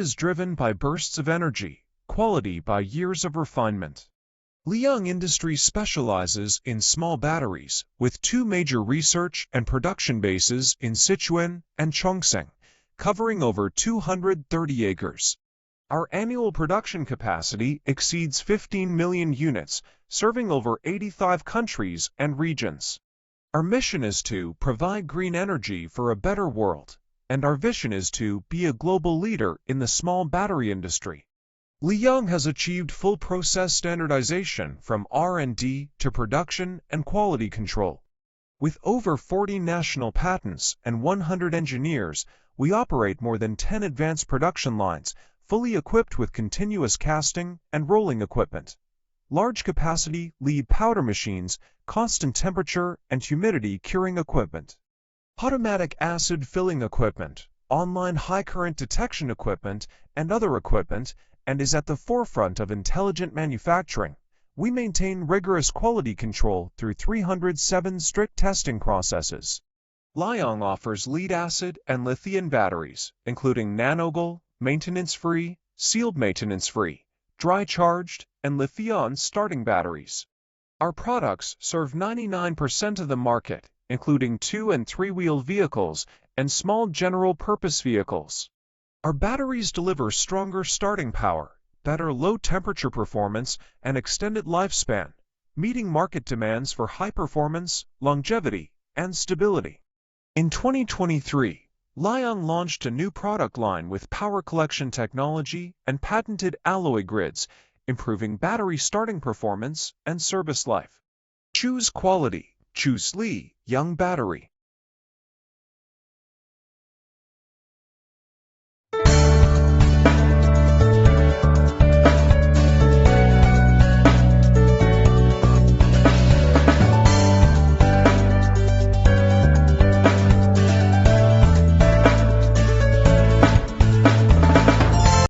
is driven by bursts of energy, quality by years of refinement. Liyang Industry specializes in small batteries, with 2 major research and production bases in Sichuan and Chongqing, covering over 230 acres. Our annual production capacity exceeds 15 million units, serving over 85 countries and regions. Our mission is to provide green energy for a better world, and our vision is to be a global leader in the small battery industry. Liyang has achieved full process standardization from R&D to production and quality control. With over 40 national patents and 100 engineers, we operate more than 10 advanced production lines, fully equipped with continuous casting and rolling equipment, large-capacity lead powder machines, constant temperature and humidity curing equipment, automatic acid filling equipment, online high-current detection equipment, and other equipment, and is at the forefront of intelligent manufacturing. We maintain rigorous quality control through 307 strict testing processes. Liyang offers lead-acid and lithium batteries, including nanogel, maintenance-free, sealed maintenance-free, dry-charged, and lithium starting batteries. Our products serve 99% of the market, including 2- and 3-wheel vehicles and small general-purpose vehicles. Our batteries deliver stronger starting power, better low-temperature performance, and extended lifespan, meeting market demands for high performance, longevity, and stability. In 2023, Liyang launched a new product line with power collection technology and patented alloy grids, improving battery starting performance and service life. Choose quality. Choose Liyang Battery.